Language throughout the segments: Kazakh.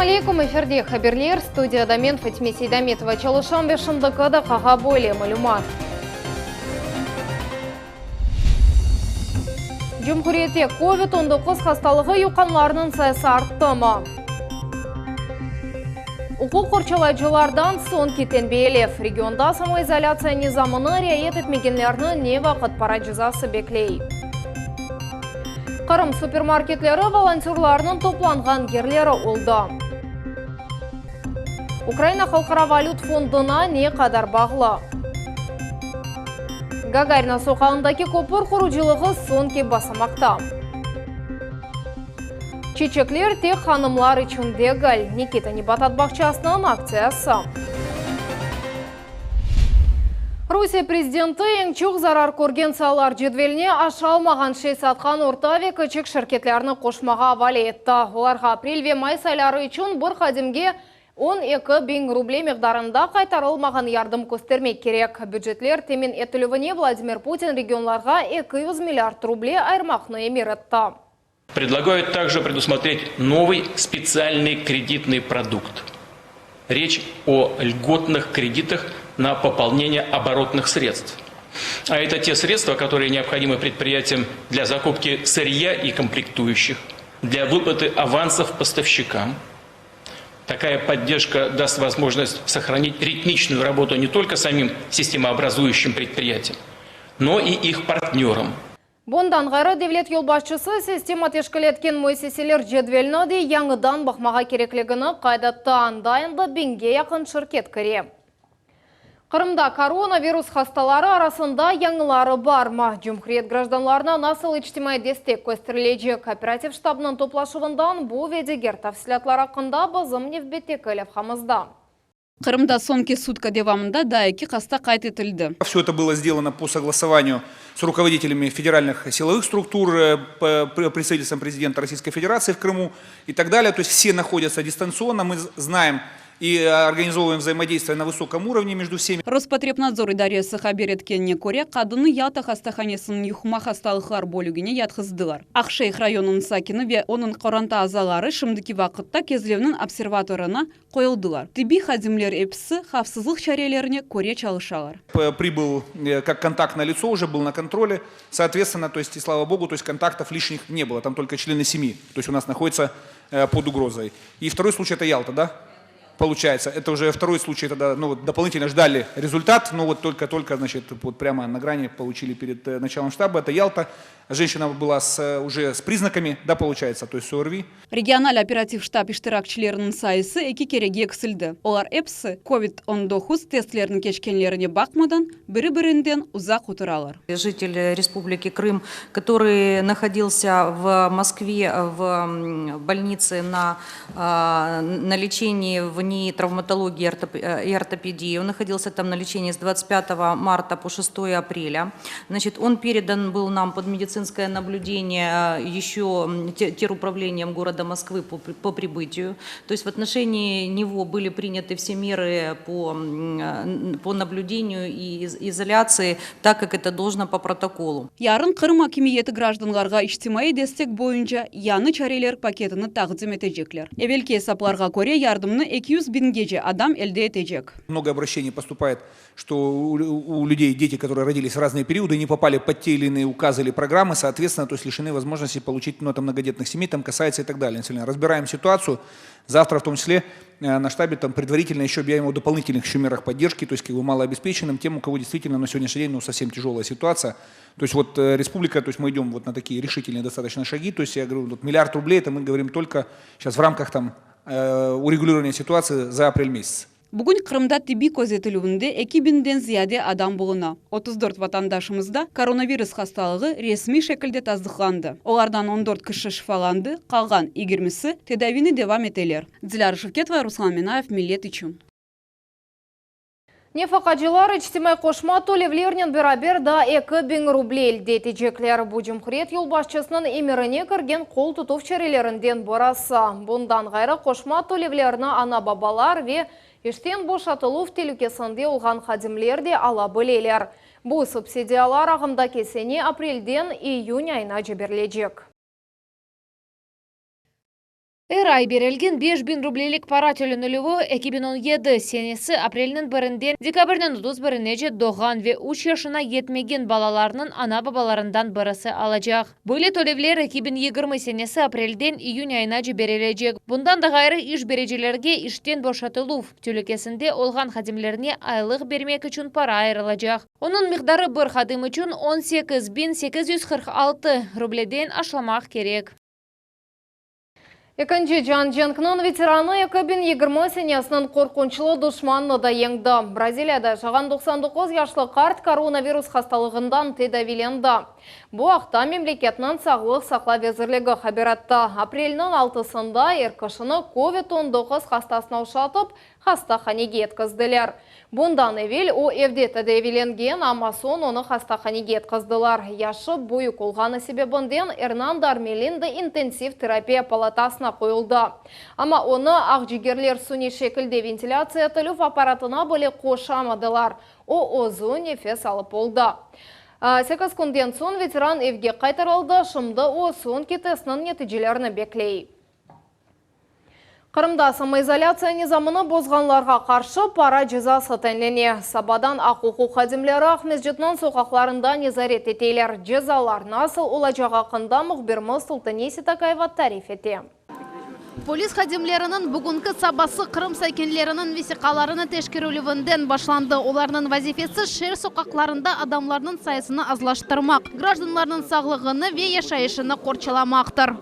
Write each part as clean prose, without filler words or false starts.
Ассаламу алейкум, эфирде хаберлер, студияда мен Фатиме Сейдаметова чалышам бешімдікі қаға бөлі мәлумат. Жұмхуриетте COVID-19 хасталығы юқанларының сайысы артты ма? Оқу қорчалайчылардан сон кетен бейлев. Регионда самоизоляция низамыны реет етмегенлерні не вақыт пара жазасы беклей. Қырым супермаркетлері волонтерларының топланған герлері олды. Украина халқара валют фондына не қадар бағлы. Гагарина соқағындаки көпір құруджилығы сон ке басамақта. Чечеклер тек ханымлар үшін дегіл. Никита Небатат бақчасының акциясы. Русия президенті ең чуқ зарар көрген салар жедвеліне ашалмаған 6 сатқан ортаве көчек шіркетлеріні қошмаға вали етті. Оларға апрель ве май сайлары үшін бір қадимге 12 bin рублей меғдарында қайтарылмаған ярдым көстермек керек. Бюджетлер темен етілівіне Владимир Путин регионларға 200 миллиард рублей айырмақны емеретті. Предлагают также предусмотреть новый специальный кредитный продукт. Речь о льготных кредитах на пополнение оборотных средств. А это те средства, которые необходимы предприятиям для закупки сырья и комплектующих, для выплаты авансов поставщикам. Такая поддержка даст возможность сохранить ритмичную работу не только самим системообразующим предприятиям, но и их партнерам. Бондан ғары девлет елбасшысы система тешкілеткен мөйсеселер жедвеліні де яңыдан бақмаға кереклігіні қайдаттан дайынды бенге яқын шыркет кіре. Қырымда коронавирус хасталары арасында яңылары бар ма? Жұмхриет гражданларына насыл ичтимай дестек көстірілеже кооператив штабының топлашығындан бұл ведегер тафсилатлар ақында бізім невбеттекіліп хамызда. Қырымда сонки сутка девамында дайки қаста қайт етілді. Все это было сделано по согласованию с руководителями федеральных силовых структур, представительством президента Российской Федерации в Крыму и так далее. То есть все находятся дистанционно, мы знаем и организовываем взаимодействие на высоком уровне между всеми. Роспотребнадзор идариясы хабер еткеніне көре қадыны ята хастаханесінің юхма хасталықлар бөлігіне ятқыздылар. Ақшейх районының сакины ве оның қоранта азалары шымдыки вақытта кезлевнің обсерваторына қойылдылар. Тиби хадимлер эпсі хавсызлық шарелеріне көре чалышалар. Прибыл как контактное лицо, уже был на контроле. Соответственно, то есть, и слава богу, то есть контактов лишних не было. Там только члены семьи. То есть у нас находится под угрозой. И второй случай это Ялта, да? Получается, это уже второй случай, тогда, ну, вот, дополнительно ждали результат, но вот только, значит, вот прямо на грани получили перед началом штаба. Это Ялта. Женщина была уже с признаками, да, получается, то есть ОРВИ. Региональ оператив штаб иштиракчылерінің сайысы эки кереге кісілді. Олар эпсі COVID-19 тестлерінің кешкенлеріне бақмадан бірі-бірінден ұзақ отыралар. Житель Республики Крым, который находился в Москве в больнице на лечении в НИИ травматологии и ортопедии. Он находился там на лечении с 25 марта по 6 апреля. Значит, он передан был нам под медицинское наблюдение еще теруправлением города Москвы по прибытию. То есть в отношении него были приняты все меры по наблюдению и изоляции, так как это должно по протоколу. Ярын Қырым акимиеті гражданларға иштимай дестек бойынша яны чарелер пакетini тағзым етежеклер. Евелке сапларға көре ярдымны 200 бингеже адам элде етежек. Много обращений поступает, что у людей дети, которые родились в разные периоды, не попали под те или иные указы или программы, соответственно, то есть лишены возможности получить там, многодетных семей, там касается и так далее. Разбираем ситуацию. Завтра в том числе на штабе там предварительно еще объявим о дополнительных еще мерах поддержки, то есть как бы малообеспеченным, тем, у кого действительно на сегодняшний день совсем тяжелая ситуация. То есть вот республика, то есть мы идем вот на такие решительные достаточно шаги, то есть я говорю, вот миллиард рублей, это мы говорим только сейчас в рамках там урегулирования ситуации за апрель месяц. Бүгін Қырымда тиби көзетілуінде 2000-ден зияде адам болына. 34 ватандашымызда коронавирус хасталығы ресми шекілде таздықланды. Олардан 14 кіші шифаланды, қалған 20-сі тедавини девам етелер. Диляр Шевкетова, Руслан Минаев, Милет Ичун. Нефақаджилар ичтимай қошма төлевлерінен бірабер да 2000 рублей дейті жеклер. Бұ Жұмхриет елбасшысының еміріне кірген қол тұтув шерелерінден борасы. Бұндан ғайры қошма төлевлеріні ана бабалар ве Ештен бошатылув телюкесінде олған қадимлер де ала білелер. Бұл субсидиялар ағымда кесене апрельден июнь айына жіберлежек. Эрай берелген 5000 рублелік пара төлөнілігі 2017 сенесі апрелінің бірінден декабрінің 31-неже доған ве 3 yaşına етмеген балаларының ана бабаларından бірісі алacak. Böyle төлевлер 2020 сенесі апрельден июнь айына жіберележек. Бұндан да ғайры іш бережелерге іштен бошатылу тюлекесінде олған хадимлеріне айлық бермек үшін пара айрылacak. Оның миқдары бір хадим үшін 18.846 рубледен ашламақ керек. Екінші Жан Женкнің ветераны 2020 сенесінің қорқыншылы дұшманны да еңді. Бразилияда жаған 99 яшлы қарт коронавирус хасталығындан тедавиленді. Бұл ақта мемлекетінің сағылық сақла везірлігі хабаратты. Апрелінің 6-сында еркішіні COVID-19 хастасына ұшатып, хастаханеге еткізділер. Бұндан евел о евде тедавиленген, амасон оны хастаханеге еткізділер. Яшы бойы қолғаны себебінден Эрнандар Мелинді интенсив терапия палатасына қойылды. Ама оны ақжигерлер суни шекілде вентиляция тіліп аппаратына бөле қошамадылар. О озу нефес алып болды. 8 күнден соң ветеран евге қайтарылды, шымды о сон кетесінің нәтижелерін беклей. Қырымда самоизоляция низамыны бозғанларға қаршы пара жазасы тәнлене. Сабадан ақуқу қадимлері Ақмесжетінің соқақларында незарет етейлер. Жазалар насыл олажаға қында мұхбирмыз Султанеси Такаева тариф ете. Полис хадимлерінің бүгінгі сабасы Қырым сәкенлерінің весиқаларыны тешкерулівінден башланды. Оларының вазифесі шер соқақларында адамларының сайысыны азлаштырмақ. Гражданларының сағлығыны ве яшайышыны қорчаламақтыр.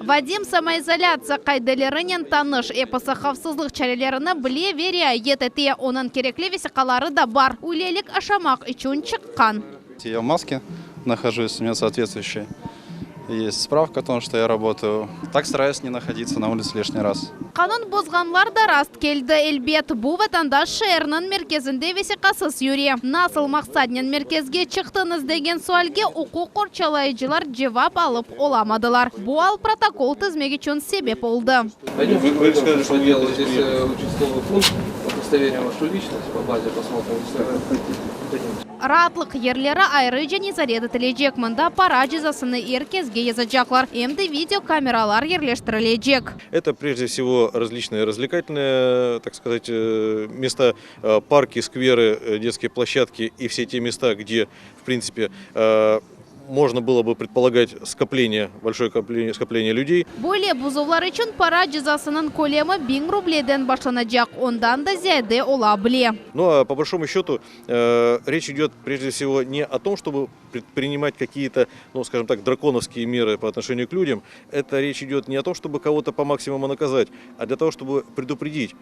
Вадим самоизоляция қайдалерінен таныш эпосы хавсызлық чарелеріні біле верия етете. Оның кереклі весиқалары да бар. Улелік ашамақ үшін шыққан. Я в маске нахожусь, у меня соответствующая. Есть справка о том, что я работаю. Так стараюсь не находиться на улице лишний раз. Қанун бозғанлар да раст келді әлбет. Бұл ватандаш шәрінің мерkezінде весиқасыз юре. Насыл мақсаднен мерkezге чықтыңыз деген суалге оқу қорчалайжылар жевап алып оламадылар. Бұл протокол тізмеге чон себеп oldu. Вы сказали, что делали здесь участковый пункт, удостоверим вашу личность по базе, посмотрим. Ратлық ерлері айрыжа незарет етілежек. Мұнда пара жазасыны еркезге езаджаклар. Емді видеокамералар ерлештірілежек. Это прежде всего различные развлекательные, так сказать, места, парки, скверы, детские площадки и все те места, где, в принципе, можно было бы предполагать большое скопление людей. Более бузовлар үшін пара жазасының көлемі 1000 рубледен башланacak. Ондан да зәйде ола біле. Но по большому счету речь идет прежде всего не о том, чтобы предпринимать какие-то, ну, скажем так, драконовские меры по отношению к людям. Это речь идет не о том, чтобы кого-то по максимуму наказать, а для того, чтобы предупредить.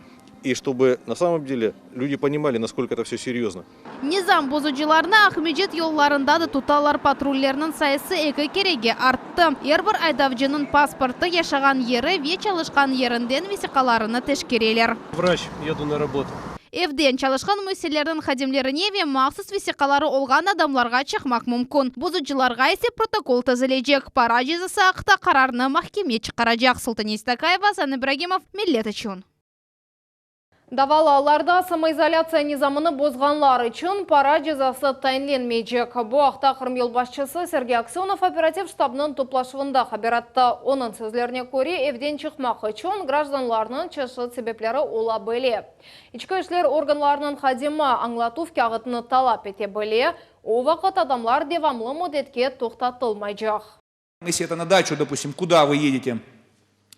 И чтобы на самом деле люди понимали, насколько это все серьезно. Низам бозуcılarına Ахмеджет yollarında da tutalар patrullerinin sayısı eki kerege arttı. Ербір айдавcının pasportu yaşagan yeri ve çalışkan yerinden vesikalarını teşkireler. Врач, еду на работу. Evden çalışkan müsellerinin hadimlerine ve mahsus vesikaları olgan adamlarga çıkmak mümkün. Bozucularga ise protokol tazileyecek. Para cezası akta kararını mahkemeye çıkaracak. Sultanesi Takаева, Сан Ибрагимов, Millet için. Давалаларда самоизоляция низамыны бозғанлар үшін пара жазасы тайынленмейджек. Бұл ақта Қырым елбасшысы Сергей Аксенов оператив штабының топлашуында хабаратты. Оның сөзлеріне көре, евден чықмақ үшін гражданларының чышы себеплері ола біле. Ичкі ішлер органларының хадимы аңлатув кағытыны талап ете біле, о вақыт адамлар девамлы мудетке тоқтатылмайджақ. Если это на дачу, допустим, куда вы едете?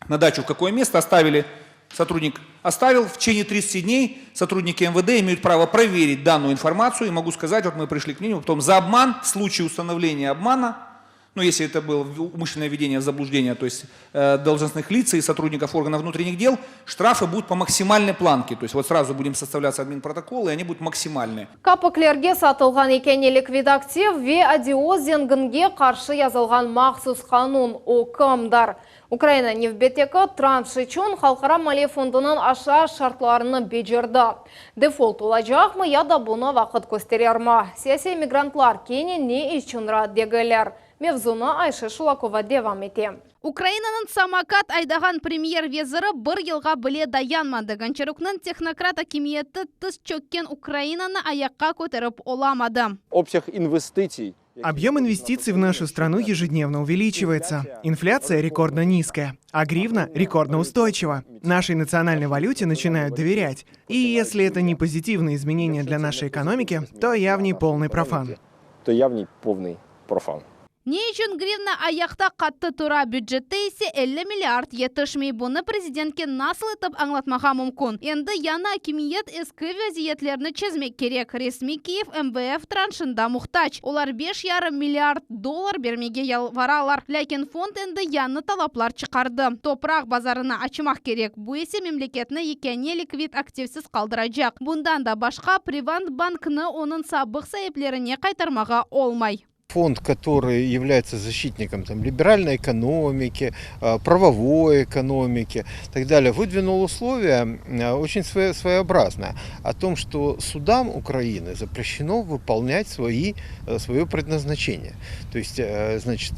На дачу в какое место оставили? Сотрудник оставил, в течение 30 дней сотрудники МВД имеют право проверить данную информацию. И могу сказать, вот мы пришли к мнению, потом за обман, в случае установления обмана, ну если это было умышленное введение в заблуждение, то есть должностных лиц и сотрудников органов внутренних дел, штрафы будут по максимальной планке. То есть вот сразу будем составляться админпротоколы, и они будут максимальные. Капыклерге сатылған екенелік редактив ве адиоз зенгінге қаршы язылған мақсус қанун окымдар. Украина нефтбетекі транш үшін халқара малия фондының аша шартларыны бежерді. Дефолт олажақ мы яда бұны вақыт көстерерма. Саяси мигрантлар кені не ішчінра дегілер. Мевзуна Айша Шулакова девам ете. Украинаның самокат айдаған премьер-везірі бір елға біле даянмады. Гончарукның технократ акимиеті тыс чөккен Украинаны аяққа көтеріп оламады. Обсяг інвестицій Объем инвестиций в нашу страну ежедневно увеличивается. Инфляция рекордно низкая, а гривна рекордно устойчива. Нашей национальной валюте начинают доверять. И если это не позитивные изменения для нашей экономики, то я в ней полный профан. Не үшін гривна аяқта қатты тұра бюджетті есе 50 миллиард етішмей. Бұны президентке насыл етіп аңлатмаға мүмкін. Енді яна акимиет ескі вазиетлеріні чезмек керек. Ресми Киев МВФ траншында мұқтач. Олар 5,5 миллиард доллар бермеге ялваралар. Ләкин фонд енді яны талаплар чықарды. Топрақ базарына ачымақ керек. Бұл есе мемлекетні екене ликвид активсіз қалдырacak. Бұндан да башқа Приват банкны оның сабық сайыплеріне қайтармаға олмай. Фонд, который является защитником либеральной экономики, правовой экономики и так далее, выдвинул условия очень своеобразные о том, что судам Украины запрещено выполнять свое предназначение. То есть, значит,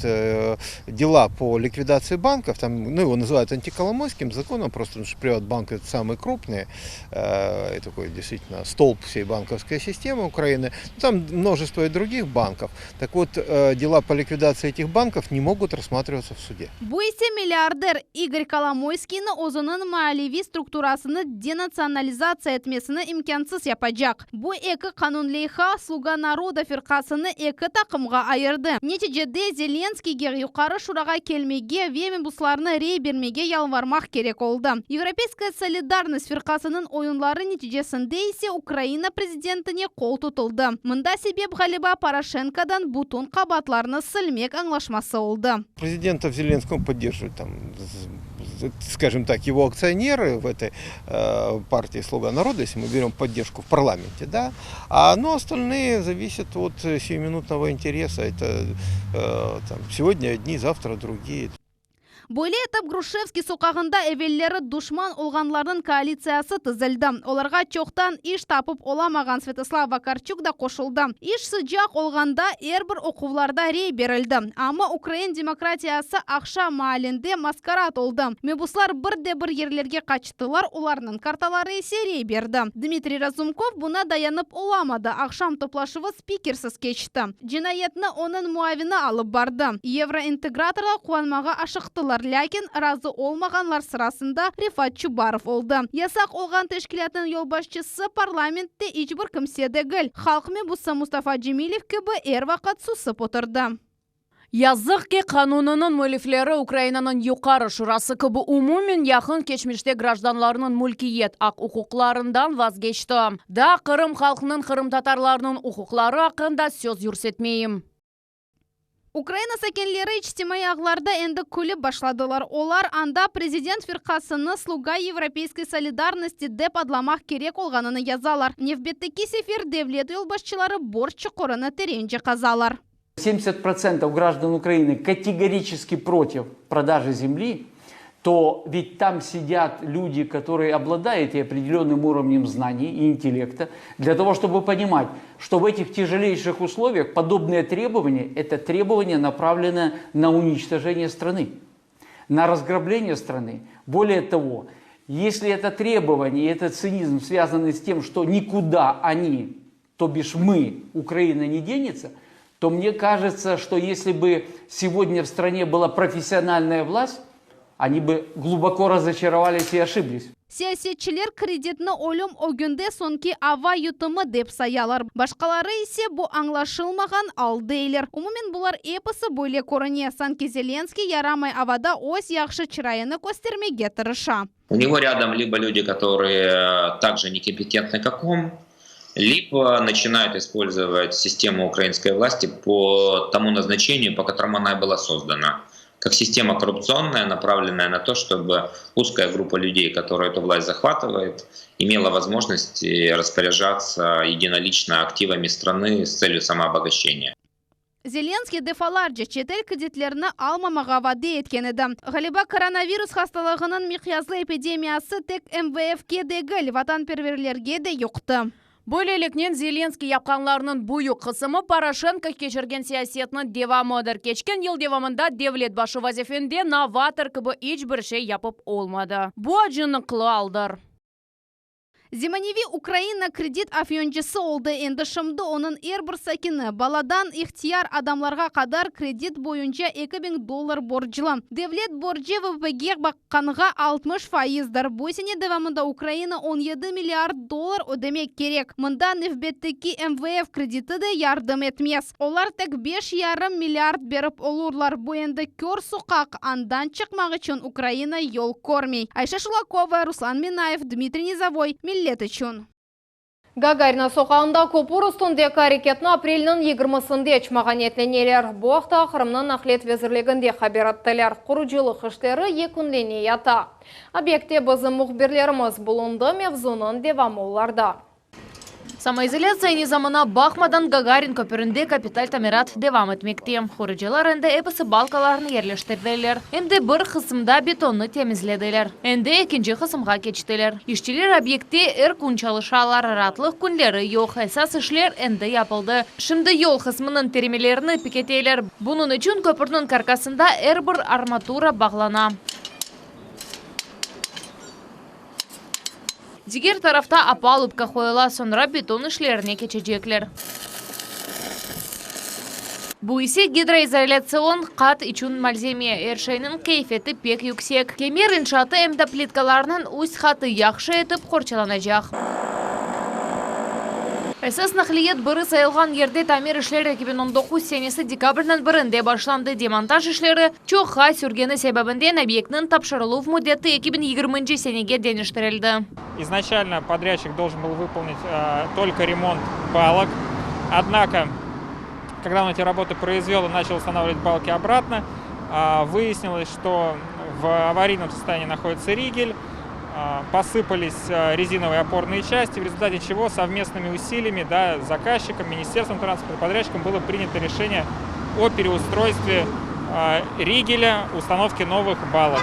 дела по ликвидации банков, его называют антиколомойским законом, просто потому что Приватбанк это самый крупный, такой действительно столб всей банковской системы Украины. Там множество и других банков. Так вот, дела по ликвидации этих банков не могут рассматриваться в суде. Буйсе миллиардер Игорь Коломойскийны озының маалеви структурасыны денационализация этмесіні имкансыз япачак. Бу экі канунлейха Слуга народа фирқасыны экі тақымға айырды. Нетижеде Зеленскийге юқары шураға келмеге вемен бұсларыны рей бермеге ялвармақ керек олды. Европейская солидарность фирқасының ойынлары нетижесінде есе Украина президентіне қол тұтылды. Мында себеп Галиба Порошенкодан бутон қабатларыны сілмек аңлашмасы олды. Президента Зеленского поддерживают скажем так, его акционеры в этой партии «Слуга народа», если мы берем поддержку в парламенте, да, но остальные зависят от сиюминутного интереса. Это сегодня одни, завтра другие. Böyle etap Грушевский соқағында әвеллері душман олғанлардың коалициясы тізілді. Оларға чоқтан иш тапып оламаған Святослав Вакарчук да қошылды. Иш sıcak олғанда әрбір оқuvlarda рей берілді. Ама Украин демократиясы ақша маалінде маскарад олды. Мебуслар бірде-бір ерлерге қачтылар, оларының карталары есе рей берді. Дмитрий Разумков бұна dayanып оламады. Ақшам топлашывы спикерсіз кечті. Жинайетні оның муавины алып барды. Евроинтеграторға қуанмаға ашықтылар. Ләкин разы олмағанлар сырасында Рифат Чубаров олды. Ясақ олған тәшкілятын yolbaşçысы парламентте ичбір кімседе гіл. Халқымен бұса Мустафа Джемилев кебі әр вақыт сусып отырды. Язық ке қанунының мөліфлері Украинаның юқары шурасы кебі умумен яқын кечмеште гражданларының мүлкиет ақ ұқуқларындан вазгечті. Да Қырым халқының Қырым татарларының ұқуқлары ақында сөз юрсетмейім. Украина сәкенлері ичтимай ағларда әнді көлі башладылар. Олар анда президент фирқасыны Слуга Европейской солидарности деп адламақ керек олғаныны язалар. Невбеттеки сефер девлет елбашчылары борчы қорыны теренже қазалар. 70% граждан Украины категорически против продажи земли, то ведь там сидят люди, которые обладают и определенным уровнем знаний и интеллекта, для того, чтобы понимать, что в этих тяжелейших условиях подобные требования – это требования, направленные на уничтожение страны, на разграбление страны. Более того, если это требование, этот цинизм связаны с тем, что никуда они, то бишь мы, Украина, не денется, то мне кажется, что если бы сегодня в стране была профессиональная власть, они бы глубоко разочаровались и ошиблись. Саясетчілер кредитні олым огünde сонки ава ютымы деп саялар. Башқалары есе бұ аңлашылмаған алдейлер. Умумен бұлар эпысы бөле көріне. Санки Зеленский ярамай авада ось яқшы чырайыны көстермеге тырыша. У него рядом либо люди, которые также некомпетентны, как он, либо начинают использовать систему украинской власти по тому назначению, по которому она была создана. Как система коррупционная, направленная на то, чтобы узкая группа людей, которая эту власть захватывает, имела возможность распоряжаться единолично активами страны с целью самообогащения. Зеленский дефаларджы четел кредитлеріні алмамаға ваде еткен еді. Галиба коронавирус хасталығының миқязлы эпидемиясы тек МВФ-ке дегіл, ватанперверлерге де юқты. Бөлелікнен Зеленский япқанларының бұйы қысымы Порошенко кешірген сиясетінің девамыдыр. Кечкен ел девамында девлет башы вазифенде новатор кібі еш бір шей япып олмады. Бұ ажыны қылы алдыр. Зиманеви Украина кредит афьончысы олды энді шымды оның әрбір сәкіні баладан ихтияр адамларға қадар кредит бойынша $2000 боржылы. Девлет боржы ВПГ баққанға 60%. Бойсене девамында Украина $17 миллиард ödemek керек. Мында нефбеттікі МВФ кредиті де ярдым етмес. Олар тек 5,5 миллиард беріп олурлар. Бойынды көр сұқақ андан чықмақ үшін Украина yol көрмей. Айша Шулакова, Руслан Минаев, Дмитрий Низовой, Миллет үшін. Гагарина соқағында көпір үстіндегі әрекетіні апрелінің 20-сінде чмаған етленелер. Бұақта Қырымның Ақлет везірлігінде қабераттылар. Құру жылы қышлары екінлене ята. Объекте бізім мұхберлеріміз бұлынды мевзунын девамолларда. Самоизоляция низамына бақмадан Гагарин көпірінде капиталь тамират девам етмекте. Хорыжылар әнді эпісі балкаларын ерлештірділер. Әнді бір қысымда бетонны темізледілер. Әнді екінші қысымға кечтілер. Иштелер объекте әр күнчалышалар ратлық күнлері йоқ. Әсас ішлер әнді япылды. Шымды йол қысмының теремелеріні пикетейлер. Бұның үшін көпірінің каркасында әр бір арматура бағлана. Дигер тарафта апалубка қойыла, sonra бетон ішлеріне кечежеклер. Бұл есе гидроизоляцион қат üçün мальземе әршайның кейфеті пек юксек. Кемер иншаты әмді плиткаларынан өз қаты яқшы етіп қорчаланажақ. Әсәс нақлиет бірі сайылған ерде тамир ішлері 2019 сенесі декабрнан бірінде башланды. Демонтаж ішлері чоққа сүргені себебінден объектінің тапшырылу в мудеті 2020 сенеге денештірілді. Изначально подрядчик должен был выполнить только ремонт балок. Однако, когда он эти работы произвел и начал устанавливать балки обратно, выяснилось, что в аварийном состоянии находится ригель, посыпались резиновые опорные части, в результате чего совместными усилиями заказчиком, Министерством транспорта, подрядчиком было принято решение о переустройстве ригеля, установке новых балок.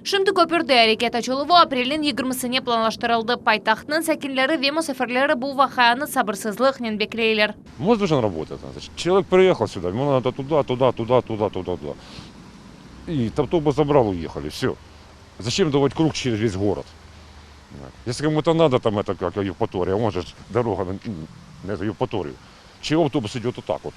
Шымды көпірді әрекет açылуы апрелдің 20-сіне планлаштырылды. Пайтақтың сәкінлері ве мұсафірлері бұл вақаяны сабырсызлық нен бекірейлер. Мост должен работать. Человек приехал сюда, ему надо туда. И автобус забрал, уехали, все. Зачем давать круг через весь город? Если кому-то надо, там это как Евпатория, может дорога на эту Евпаторию. Чего автобус идет вот так вот?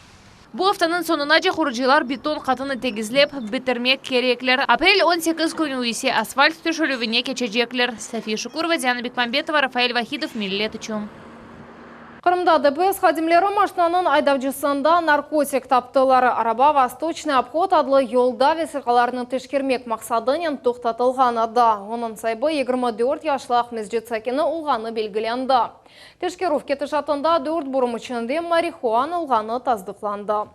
Бұл автанын сонына же құрыжылар бетон қатыны тегізлеп бітермек кереклер. Апрель 18 күні өйсе асфальт түшілівіне кечежеклер. София Шукурова, Диана Бекмамбетова, Рафаэль Вахидов, Миллет үшін. Қырымда ДПС қадимлері машинаның айдавжысында наркотик таптылары. Араба Восточный обход адлы yolda весіқаларының тешкермек мақсадынен тоқтатылған ада. Оның сайбы 24 яшлық мезжет сәкені ұлғаны белгіленді. Тешкеру кетішатында 4 бұрым үшінде марихуана ұлғаны таздықланды.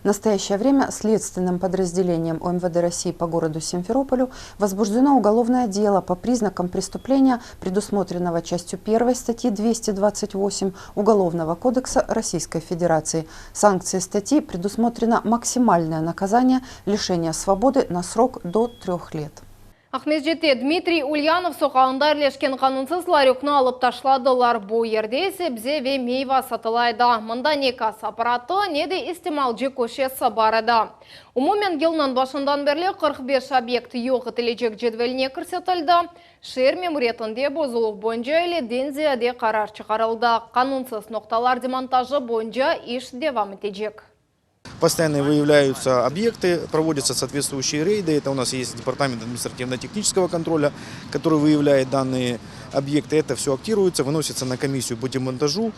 В настоящее время следственным подразделением ОМВД России по городу Симферополю возбуждено уголовное дело по признакам преступления, предусмотренного частью 1 статьи 228 Уголовного кодекса Российской Федерации. Санкцией статьи предусмотрено максимальное наказание лишения свободы на срок до 3 лет. Ахмеджетте Дмитрий Ульянов соқағында әрлешкен қанунсыз ларюкны алып ташладылар. Бұл ерде себзе ве мейва сатылайды. Мұнда не кас аппараты, не де истемалжы көшесі барады. Умумен елінің башындан берлі 45 объект йоғы тілежек жедвеліне көрсетілді. Шер мемуретінде бозылық бойынша елі дензияде қарар шығарылды. Қанунсыз ноқталар демонтажы бойынша иш девам етежек. Постоянно выявляются объекты, проводятся соответствующие рейды. Это у нас есть департамент административно-технического контроля, который выявляет данные объекты. Это все актируется, выносится на комиссию по демонтажу.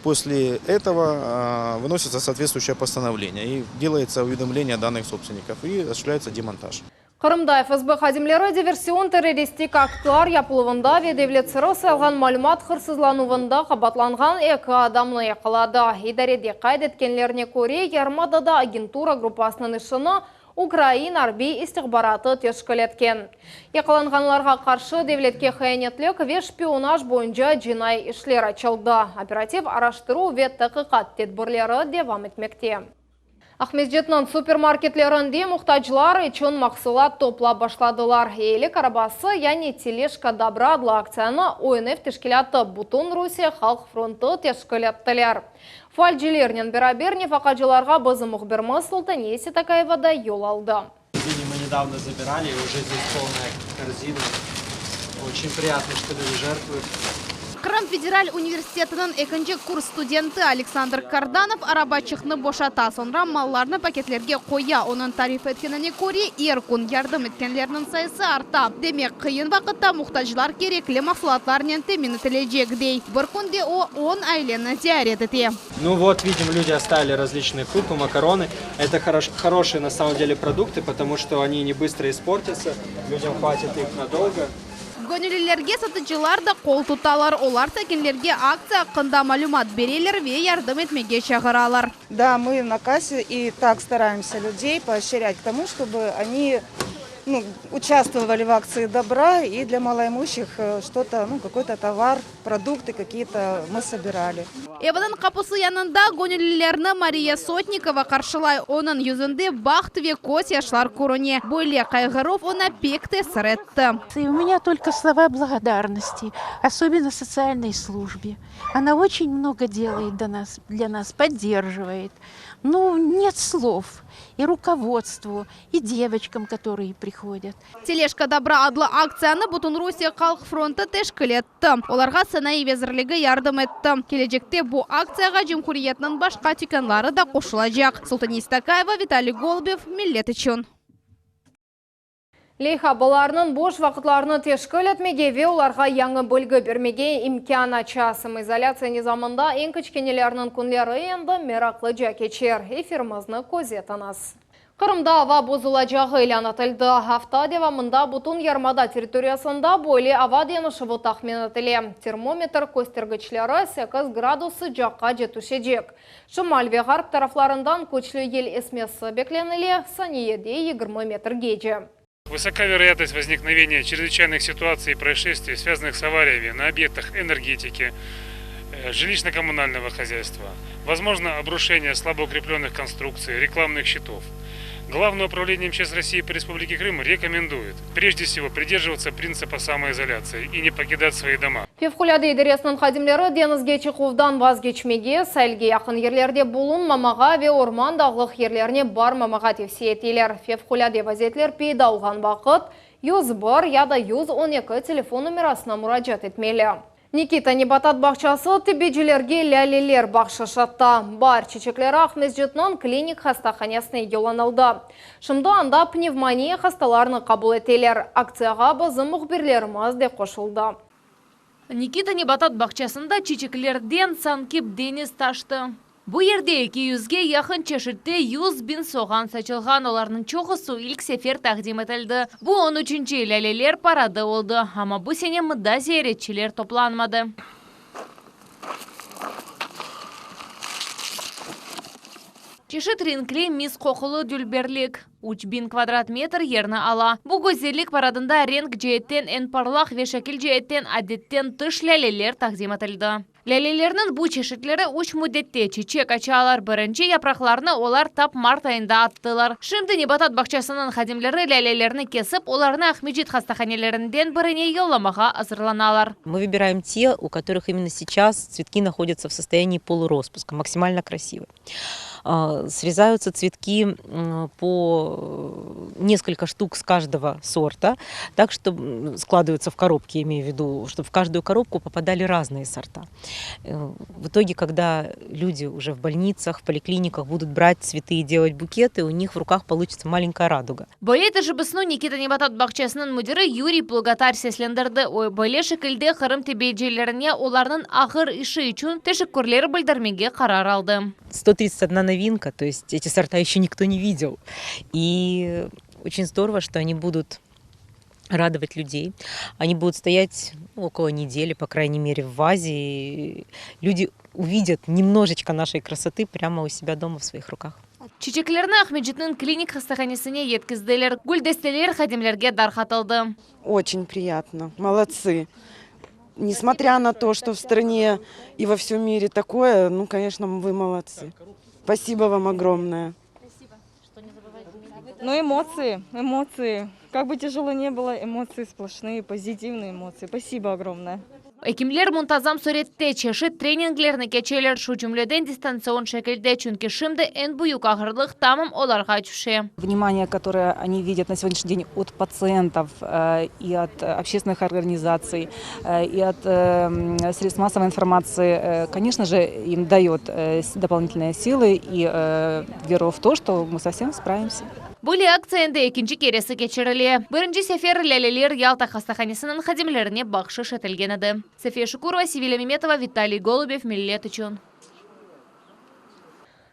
После этого выносится соответствующее постановление и делается уведомление данных собственников и осуществляется демонтаж. Қырымда ФСБ қадимлері диверсион террористик актылар япылығында ве девлет сыры салған малюмат қырсызлануында қабатланған екі адамны яқылады. Идареде қайдеткенлеріне көре Ярмадада агентура группасының ішіні Украин арби истихбараты тешкіл еткен. Яқыланғанларға қаршы девлетке хаяnetlік ве шпионаж бойынша жинай ішлер açılды. Оператив араштыру ве тақиқат тедбірлері девам етмекте. Ахмеджетнің супермаркетлерінде мұқтажлар үшін мақсылат топла башладылар. Ейлі карабасы, яғни телешка добра адлы акцияны ОНФ тешкіляты Бутон Русия Халық фронты тешкілеттілер. Фальжилернен берабер нефақаджыларға бызы мұхбермы Султанеси Такаевада ел алды. Мы недавно забирали, и уже здесь полная корзина. Очень приятно, что люди жертвуют. Крым федераль университетінің екінші курс студенті Александр Карданов арабатчықны бошата sonra малларны пакетлерге қоя. Оның тариф еткеніне көре еркун ярдым еткенлерінің сайысы арта. Демек, қиын вақытта мұқтажылар кереклі мақсулатларнен темен етілежегдей. Бір күнде о 10 айлені зиярет ете. Ну вот, видим, люди оставили различные крупы, макароны. Это хорошие на самом деле продукты, потому что они не быстро испортятся. Людям хватит их надолго. Gönüllülерге сатычылар да қол тұталар. Олар сәкенлерге акция ақында малюмат берелер ве ярдым етмеге шағыралар. Да, мы на кассе и так стараемся людей поощрять к тому, чтобы они участвовали в акции добра, и для малоимущих что-то, какой-то товар, продукты какие-то мы собирали. Эвадан қапысы янында гönüllілерні Мария Сотникова қаршылай. Оның yüzünde бақыт ве көз яшлар көріне. Более қайғыров она пекте сыретті. И у меня только слова благодарности, особенно социальной службе. Она очень много делает для нас, поддерживает. Нет слов. И руководству, и девочкам, которые приходят. Тележка добра адлы акцияны Бутун Русия Халк фронты тешкіл етті. Оларға сынай везірлігі ярдым етті. Кележекте бұл акцияға Жемхуриетнің башқа текенлары да қошылажақ. Султан Истакаева, Виталий Голубев, Миллет үшін. Лейха баларының бош вақытларыны тешкіл етмеге ве оларға яңы бөлгі бермеге имкан ача. Самоизоляция низамында ең кішкенелерінің күнлері енді мерақлы жакечер. Эфирімізні көзетініз. Қырымда ава бозылажағы илан атылды. Хafta devamında Butun Yarmada территориясында бойлы ава денішіві тахмин етілі. Термометр көстергічлері 8 градус жаққа жетушедек. Шымал ве ғарб тарафларından көчлі ел есмесі бекленілі саниеде 20 метр геже. Высока вероятность возникновения чрезвычайных ситуаций и происшествий, связанных с авариями на объектах энергетики, жилищно-коммунального хозяйства. Возможно обрушение слабо укрепленных конструкций, рекламных щитов. Главное управление МЧС России по Республике Крым рекомендует прежде всего придерживаться принципа самоизоляции и не покидать свои дома. Февкуляды идересінің қадимлері денізге чықуывдан вазгечмеге, сәлге яқын ерлерде болун мамаға ве орман дағлық ерлеріне бар мамаға тевсе етелер. Февкуляды вазетлер пейда алған бақыт 101 яда 112 телефон номерасына мұраджат етмелі. Никита Небатат бақшасы тибеджілерге ләлелер бақшашатта. Бар чечеклері Ахмезжетнан клиник хастаханесіне еланылды. Шымды анда пневмония хасталарыны қабыл етелер. Акцияға бізім мұхберлеріміз де қошылды. Никита Небатат бақшасында чечеклерден санкип дениз ташты. Бұл ерде 200-ге яқын чешітте 100 бин соған сачылған оларының чоғысы ilk сефер тақдим етілді. Бұл 13-ші ләлелер парады олды, ама бұл сене мұдда зиyaretçiler топланмады. Чешет ринкле мис қоқылы дүлберлік. 3000 квадрат метр ерні ала. Бұл көзерлік парадында ренк жейттен ән парлақ ве шәкіл жейттен әдеттен тыш ләлелер тақдим етілді. Ләлелерінің бұл чешетлері 3 мүдетте чечек ачалар бірінші япрақларны олар тап март айында аттылар. Шымды Небатат бақшасының хадимлері ләлелеріні кесіп, оларны Ахмеджит хастаханелерінден біріне елламаға азырланалар. Мы выбираем те, у которых именно сейчас цветки находятся в состоянии полуроспуска, максимально красивые. Срезаются цветки по несколько штук с каждого сорта, так что складываются в коробки, имею в виду, чтобы в каждую коробку попадали разные сорта. В итоге, когда люди уже в больницах, в поликлиниках будут брать цветы и делать букеты, у них в руках получится маленькая радуга. Бойты жыбысну Никита Небатат бақшасының мүдірі Юрий Плугатар сеслендірді. Бойле шекілде қырым тебейджелеріне оларның ақыр іші үшін тешіккөрлері білдірмеге қарар алды. 131 новинка, то есть эти сорта еще никто не видел. И очень здорово, что они будут радовать людей. Они будут стоять около недели, по крайней мере, в вазе. И люди увидят немножечко нашей красоты прямо у себя дома в своих руках. Чечеклерні Ахмеджитнің клиник хастаханесіне еткізділер. Гүлдестелер хадимлерге дархатылды. Очень приятно. Молодцы. Несмотря на то, что в стране и во всем мире такое, конечно, вы молодцы. Спасибо вам огромное. Эмоции. Как бы тяжело не было, эмоции сплошные, позитивные эмоции. Спасибо огромное. Экимлер мунтазам суретте чешет тренинглерны кечелер шу жүмледен дистанцион шекелде, чүнки шимді эн буюк ағырлық тамым оларға чуше. Внимание, которое они видят на сегодняшний день от пациентов и от общественных организаций, и от средств массовой информации, конечно же, им дает дополнительные силы и веру в то, что мы совсем справимся. Были акцияында екінші кересі кечерілі. Бірінші сефер ләлелер Ялта хастаханесінің хадимлеріне бақшыш етілген еді. София Шукурова, Севиля Меметова, Виталий Голубев, Миллет үшін.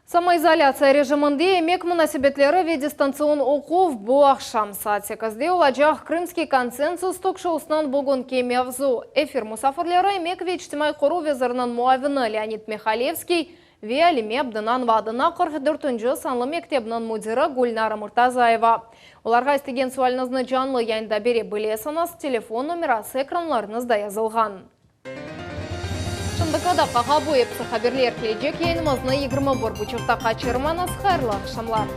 Самоизоляция режимінде емек мұнасебетлері ве дистанцион оқув бұл ақшам сатсеказде олачақ Крымский консенсус ток-шоусынан бұғын кемевзу. Эфир мұсафырлері емек вечтімай қору везірінің муавіні Леонид Михалевский ве әлеме абдынан вадына 44-ші санлы мектебінің мудирі Гульнара Муртазаева. Оларға істеген суалыңызны жанлы яйында бере білесіңіз, телефон номерасы экранларыңызда yazылған. Шындықада қаға бойып сықаберлер кележек ейнімізні 21 бұчықта қачырманыз қайырлы ақшамлар.